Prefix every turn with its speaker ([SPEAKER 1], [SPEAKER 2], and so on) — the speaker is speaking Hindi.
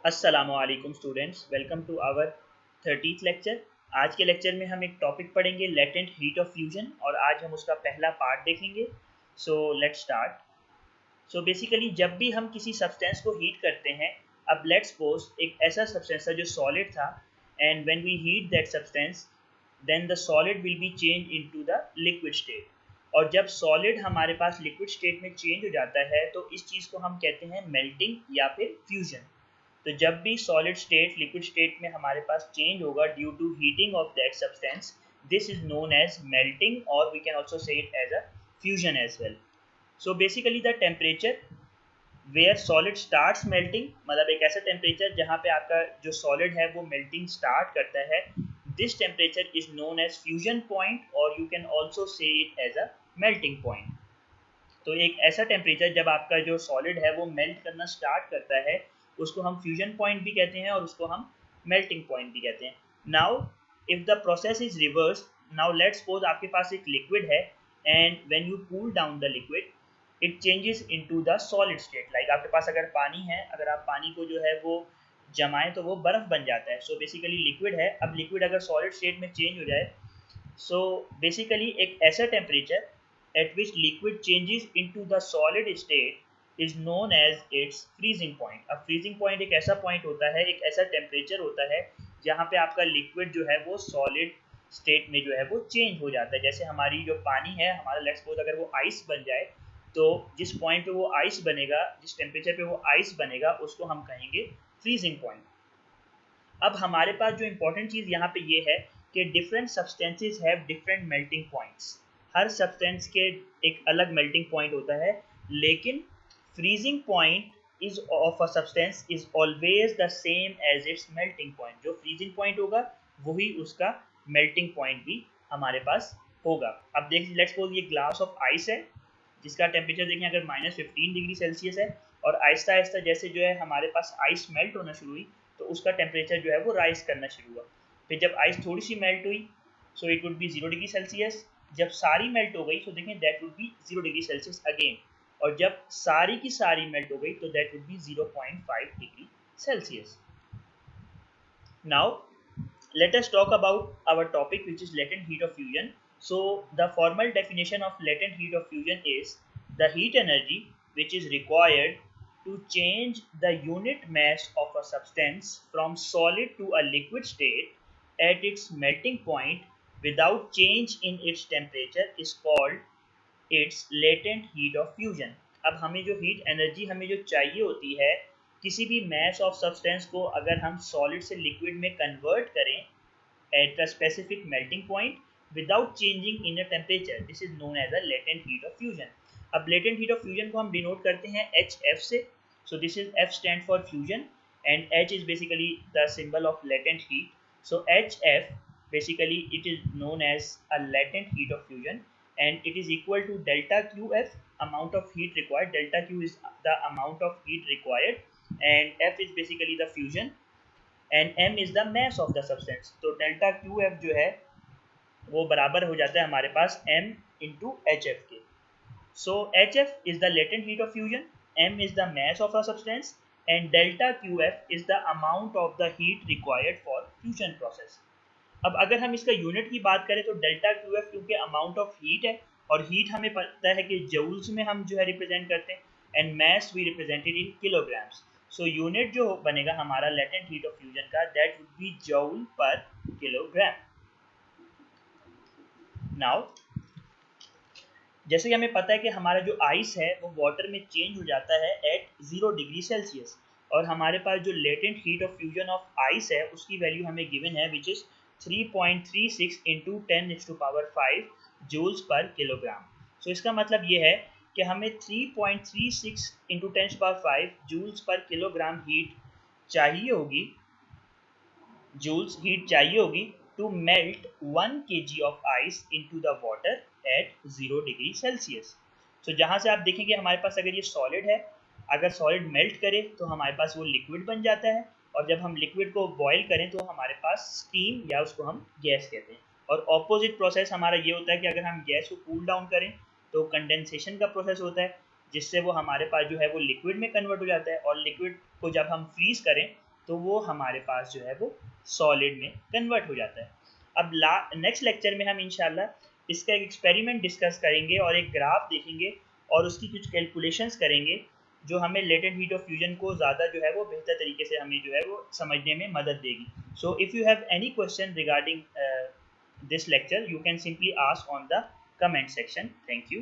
[SPEAKER 1] अस्सलामुअलैकुम students, welcome to our 30th lecture. आज के लेक्चर में हम एक टॉपिक पढ़ेंगे लेटेंट हीट ऑफ फ्यूजन और आज हम उसका पहला पार्ट देखेंगे। So let's start. So basically जब भी हम किसी सब्सटेंस को हीट करते हैं, अब लेट्स सपोज एक ऐसा सब्सटेंस था जो सॉलिड था and when we heat that substance then the solid will be change into the liquid state. और जब सॉलिड हमारे पास लिक्विड स्टेट में चेंज हो जाता है तो इस चीज़ को हम कहते हैं मेल्टिंग या फिर फ्यूजन। तो जब भी सॉलिड स्टेट लिक्विड स्टेट में हमारे पास चेंज होगा due to heating of that substance, this is known as melting और we can also say it as a fusion as well. So basically the temperature where solid starts melting, मतलब एक ऐसा टेम्परेचर जहाँ पे आपका जो सॉलिड है वो मेल्टिंग स्टार्ट करता है, this temperature is known as fusion point और you can also say it as a melting point. तो एक ऐसा टेम्परेचर जब आपका जो सॉलिड है वो मेल्ट करना स्टार्ट करता है उसको हम फ्यूजन पॉइंट भी कहते हैं और उसको हम मेल्टिंग पॉइंट भी कहते हैं। Now if the process is reverse, now let's suppose आपके पास एक लिक्विड है and when you cool down the liquid it changes into the solid state. Like आपके पास अगर पानी है, अगर आप पानी को जो है वो जमाएं तो वो बर्फ बन जाता है। सो बेसिकली लिक्विड है, अब लिक्विड अगर सॉलिड स्टेट में चेंज हो जाए, so basically एक ऐसा temperature at which liquid changes into the solid state is known as its freezing point। अब freezing point एक ऐसा point होता है, एक ऐसा temperature होता है जहाँ पे आपका liquid जो है वो solid state में जो है वो change हो जाता है। जैसे हमारी जो पानी है, हमारा लेट्स सपोज अगर वो आइस बन जाए तो जिस पॉइंट पे वो आइस बनेगा, जिस टेम्परेचर पे वो आइस बनेगा उसको हम कहेंगे फ्रीजिंग पॉइंट। अब हमारे पास जो इम्पोर्टेंट चीज़ यहाँ पे ये है कि different substances have different melting points. हर सब्सटेंस के एक अलग मेल्टिंग पॉइंट होता है, लेकिन freezing point is of a substance is always the same as its melting point. जो फ्रीजिंग पॉइंट होगा वही उसका मेल्टिंग पॉइंट भी हमारे पास होगा। अब देखिए लेट्स सपोज ये ग्लास ऑफ आइस है जिसका टेम्परेचर देखें अगर -15 डिग्री सेल्सियस है और आहिस्ता आहिस्ता जैसे जो है हमारे पास आइस मेल्ट होना शुरू हुई तो उसका टेम्परेचर जो है वो राइज करना शुरू हुआ। फिर जब आइस थोड़ी सी मेल्ट हुई so it would be 0 degree Celsius. जब सारी मेल्ट हो गई तो देखें that would B 0 degree Celsius again. और जब सारी की सारी मेल्ट हो गई तो that would B 0.5 degree Celsius. Now let us talk about our topic which is latent heat of fusion. So the formal definition of latent heat of fusion is the heat energy which is required to change the unit mass of a substance from solid to a liquid state at its melting point without change in its temperature is called its latent heat of fusion। अब हमें जो heat energy हमें जो चाहिए होती है किसी भी mass of substance को अगर हम solid से liquid में convert करें at a specific melting point without changing in a temperature, this is known as a latent heat of fusion। अब latent heat of fusion को हम denote करते हैं HF से। So this is F stand for fusion and H is basically the symbol of latent heat। So HF basically it is known as a latent heat of fusion and it is equal to delta QF, amount of heat required। Delta Q is the amount of heat required and F is basically the fusion and m is the mass of the substance. तो डेल्टा क्यू एफ जो है वो बराबर हो जाता है हमारे पास m इंटू एच एफ के। So H F is the latent heat of fusion, m is the mass of a substance and delta Q F is the amount of the heat required for fusion process. अब अगर हम इसका यूनिट की बात करें तो डेल्टा क्यू एफ क्योंकि अमाउंट ऑफ हीट है और हीट हमें पता है कि जूल्स में हम जो है रिप्रेजेंट करते हैं and mass we represented in kilograms. So unit जो बनेगा हमारा लेटेंट हीट ऑफ फ्यूजन का that would be joule per kilogram. Now जैसे कि हमें पता है कि हमारा जो आइस है वो वाटर में चेंज हो जाता है एट 0 डिग्री सेल्सियस और हमारे पास जो latent heat of fusion of ice है उसकी वैल्यू हमें गिवन है which is 3.36 into 10⁵ joules per kilogram. सो इसका मतलब ये है कि हमें 3.36 into 10⁵ joules per kilogram heat चाहिए होगी, जूल्स हीट चाहिए होगी to melt 1 kg of ice into the water at 0 degree Celsius. तो जहाँ से आप देखेंगे हमारे पास अगर ये सॉलिड है, अगर सॉलिड मेल्ट करे तो हमारे पास वो लिक्विड बन जाता है और जब हम लिक्विड को बॉयल करें तो हमारे पास स्टीम या उसको हम गैस कहते हैं। और ऑपोजिट प्रोसेस हमारा ये होता है कि अगर हम गैस को कूल डाउन करें तो कंडेंसेशन का प्रोसेस होता है जिससे वो हमारे पास जो है वो लिक्विड में कन्वर्ट हो जाता है और लिक्विड को जब हम फ्रीज करें तो वो हमारे पास जो है वो सॉलिड में कन्वर्ट हो जाता है। अब नेक्स्ट लेक्चर में हम इंशाल्लाह इसका एक एक्सपेरिमेंट डिस्कस करेंगे और एक ग्राफ देखेंगे और उसकी कुछ कैलकुलेशंस करेंगे जो हमें लेटेंट हीट ऑफ फ्यूजन को ज़्यादा जो है वो बेहतर तरीके से हमें जो है वो समझने में मदद देगी। So if you have any question regarding this lecture, you can simply ask on the comment section. Thank you.